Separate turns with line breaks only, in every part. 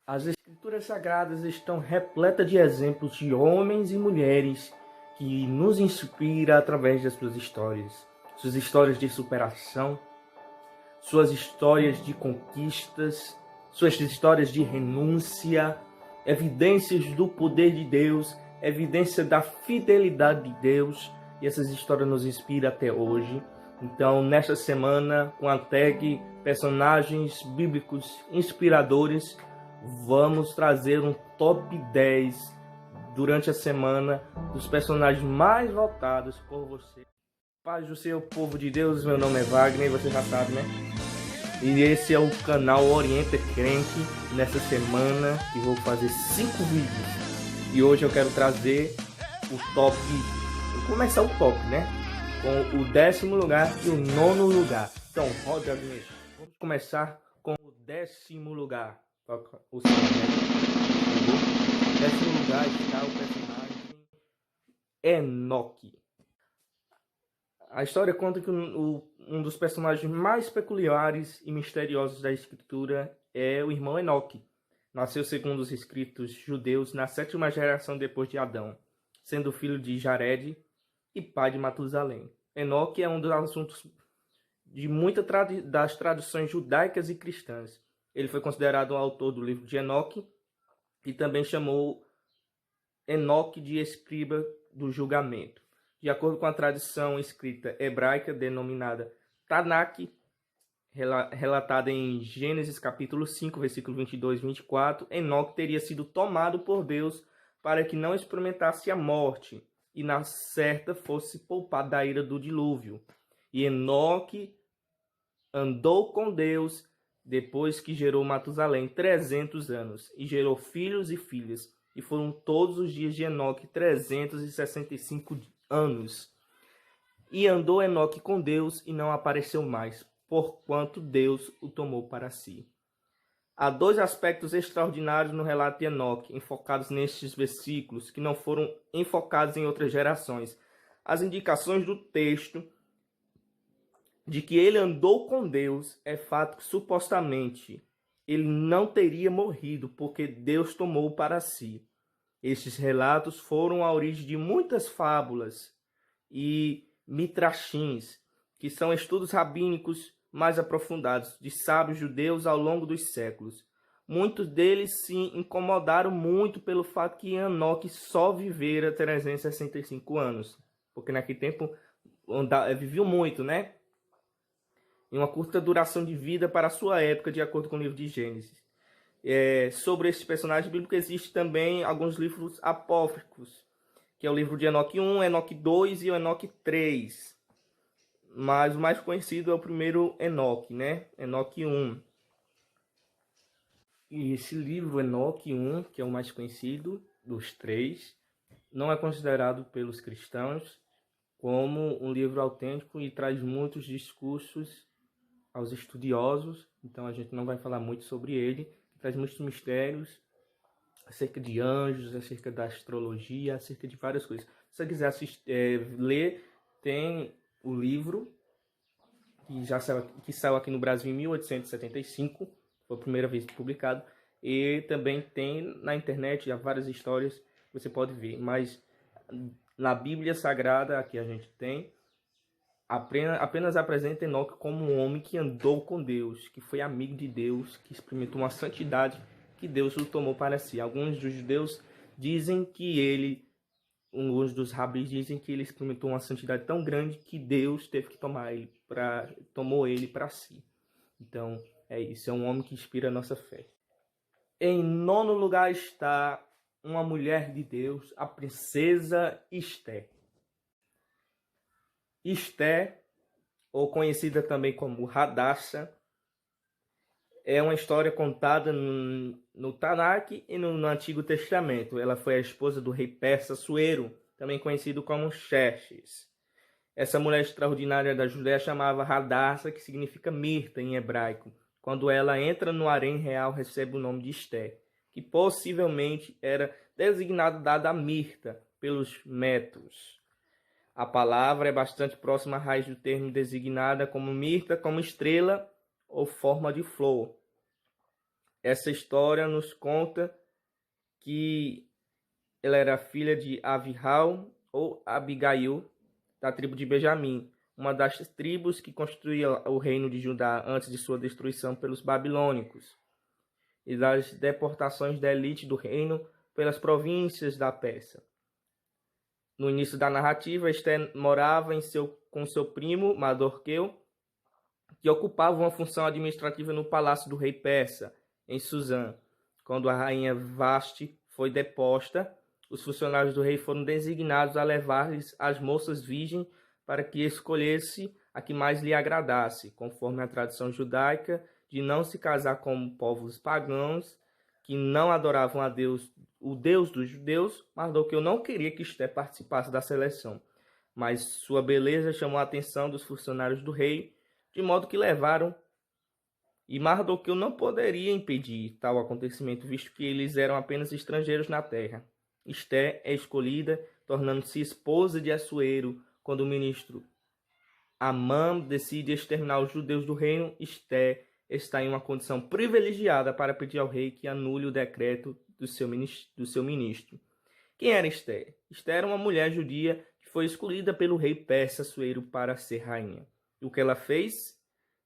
As Escrituras Sagradas estão repletas de exemplos de homens e mulheres que nos inspiram através das suas histórias de superação, suas histórias de conquistas, suas histórias de renúncia, evidências do poder de Deus, evidência da fidelidade de Deus, e essas histórias nos inspiram até hoje. Então, nesta semana, com a tag Personagens Bíblicos Inspiradores, vamos trazer um top 10 durante a semana dos personagens mais votados por você. Paz do seu povo de Deus, meu nome é Wagner, você já sabe, né? E esse é o canal Orienta Crente. Nessa semana que vou fazer 5 vídeos. E hoje eu quero trazer o top. Vou começar o top, né? Com o 10º lugar e o 9º lugar. Então, roda a vinheta. Vamos começar com o 10º lugar. O 10º lugar está o personagem Enoque. A história conta que um dos personagens mais peculiares e misteriosos da Escritura é o irmão Enoque. Nasceu, segundo os escritos judeus, na 7ª geração depois de Adão, sendo filho de Jared e pai de Matusalém. Enoque é um dos assuntos de muitas das traduções judaicas e cristãs. Ele foi considerado o autor do livro de Enoque e também chamou Enoque de escriba do julgamento. De acordo com a tradição escrita hebraica denominada Tanakh, relatada em Gênesis capítulo 5, versículo 22 e 24, Enoque teria sido tomado por Deus para que não experimentasse a morte e na certa fosse poupado da ira do dilúvio. E Enoque andou com Deus depois que gerou Matusalém 300 anos e gerou filhos e filhas. E foram todos os dias de Enoque 365 anos. E andou Enoque com Deus e não apareceu mais, porquanto Deus o tomou para si. Há 2 aspectos extraordinários no relato de Enoque, enfocados nestes versículos, que não foram enfocados em outras gerações. As indicações do texto de que ele andou com Deus é fato que supostamente ele não teria morrido, porque Deus tomou para si. Estes relatos foram a origem de muitas fábulas e mitrachins, que são estudos rabínicos mais aprofundados de sábios judeus ao longo dos séculos. Muitos deles se incomodaram muito pelo fato que Enoque só vivera 365 anos, porque naquele tempo viveu muito, né? Em uma curta duração de vida para a sua época, de acordo com o livro de Gênesis. Sobre esse personagem bíblico existem também alguns livros apócrifos, que é o livro de Enoque 1, Enoque 2 e o Enoque 3. Mas o mais conhecido é o primeiro Enoque, né? Enoque 1. E esse livro, Enoque 1, que é o mais conhecido dos 3, não é considerado pelos cristãos como um livro autêntico e traz muitos discursos aos estudiosos. Então a gente não vai falar muito sobre ele. Traz muitos mistérios acerca de anjos, acerca da astrologia, acerca de várias coisas. Se você quiser ler, tem o livro que saiu aqui no Brasil em 1875, foi a primeira vez publicado, e também tem na internet já várias histórias que você pode ver. Mas na Bíblia Sagrada que a gente tem, apenas apresenta Enoque como um homem que andou com Deus, que foi amigo de Deus, que experimentou uma santidade que Deus o tomou para si. Alguns dos judeus dizem que alguns dos rabis dizem que ele experimentou uma santidade tão grande que Deus teve que tomou ele para si. Então, é isso, é um homem que inspira a nossa fé. Em 9º lugar está uma mulher de Deus, a princesa Esté. Esté, ou conhecida também como Hadassah, é uma história contada no Tanakh e no Antigo Testamento. Ela foi a esposa do rei persa Assuero, também conhecido como Xerxes. Essa mulher extraordinária da Judéia chamava Hadassah, que significa mirta em hebraico. Quando ela entra no harém real, recebe o nome de Esté, que possivelmente era designado dada a mirta pelos medos. A palavra é bastante próxima à raiz do termo designada como mirta, como estrela ou forma de flor. Essa história nos conta que ela era filha de Abihail ou Abigail, da tribo de Benjamim, uma das tribos que constituía o reino de Judá antes de sua destruição pelos babilônicos e das deportações da elite do reino pelas províncias da Pérsia. No início da narrativa, Esther morava com seu primo Mardoqueu, que ocupava uma função administrativa no palácio do rei persa, em Suzã. Quando a rainha Vasti foi deposta, os funcionários do rei foram designados a levar-lhes as moças virgens para que escolhesse a que mais lhe agradasse, conforme a tradição judaica de não se casar com povos pagãos que não adoravam a Deus, o Deus dos judeus. Mardoqueu não queria que Esther participasse da seleção, mas sua beleza chamou a atenção dos funcionários do rei, de modo que levaram, e Mardoqueu não poderia impedir tal acontecimento, visto que eles eram apenas estrangeiros na terra. Esther é escolhida, tornando-se esposa de Assuero. Quando o ministro Amã decide exterminar os judeus do reino, Esther está em uma condição privilegiada para pedir ao rei que anule o decreto do seu ministro. Quem era Esther? Esther era uma mulher judia que foi escolhida pelo rei persa Assuero para ser rainha. E o que ela fez?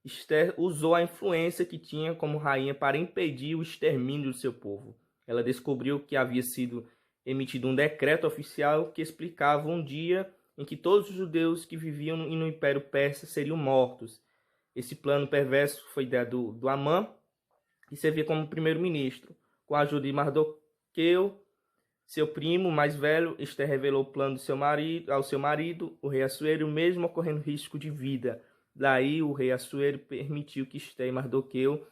Esther usou a influência que tinha como rainha para impedir o extermínio do seu povo. Ela descobriu que havia sido emitido um decreto oficial que explicava um dia em que todos os judeus que viviam no Império Persa seriam mortos. Esse plano perverso foi ideia do Amã, que servia como primeiro-ministro. Com a ajuda de Mardoqueu, seu primo mais velho, Esther revelou o plano ao seu marido, o rei Assuero, mesmo ocorrendo risco de vida. Daí o rei Assuero permitiu que Esther e Mardoqueu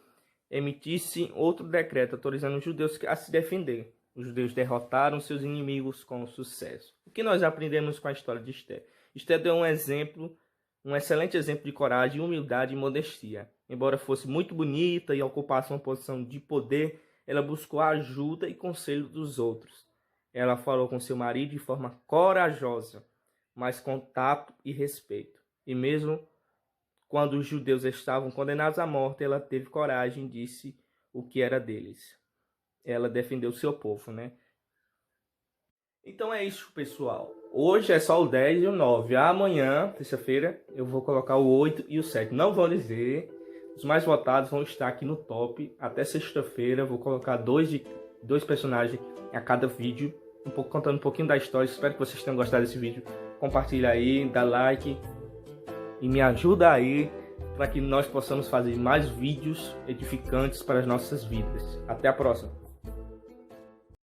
emitissem outro decreto autorizando os judeus a se defender. Os judeus derrotaram seus inimigos com sucesso. O que nós aprendemos com a história de Esther? Esther deu um excelente exemplo de coragem, humildade e modestia. Embora fosse muito bonita e ocupasse uma posição de poder, ela buscou a ajuda e conselho dos outros. Ela falou com seu marido de forma corajosa, mas com tato e respeito. E mesmo quando os judeus estavam condenados à morte, ela teve coragem e disse o que era deles. Ela defendeu o seu povo, né? Então é isso, pessoal. Hoje é só o 10 e o 9. Amanhã, terça-feira, eu vou colocar o 8 e o 7. Não vou dizer. Os mais votados vão estar aqui no top. Até sexta-feira, vou colocar dois personagens a cada vídeo. Contando um pouquinho da história. Espero que vocês tenham gostado desse vídeo. Compartilha aí, dá like. E me ajuda aí para que nós possamos fazer mais vídeos edificantes para as nossas vidas. Até a próxima.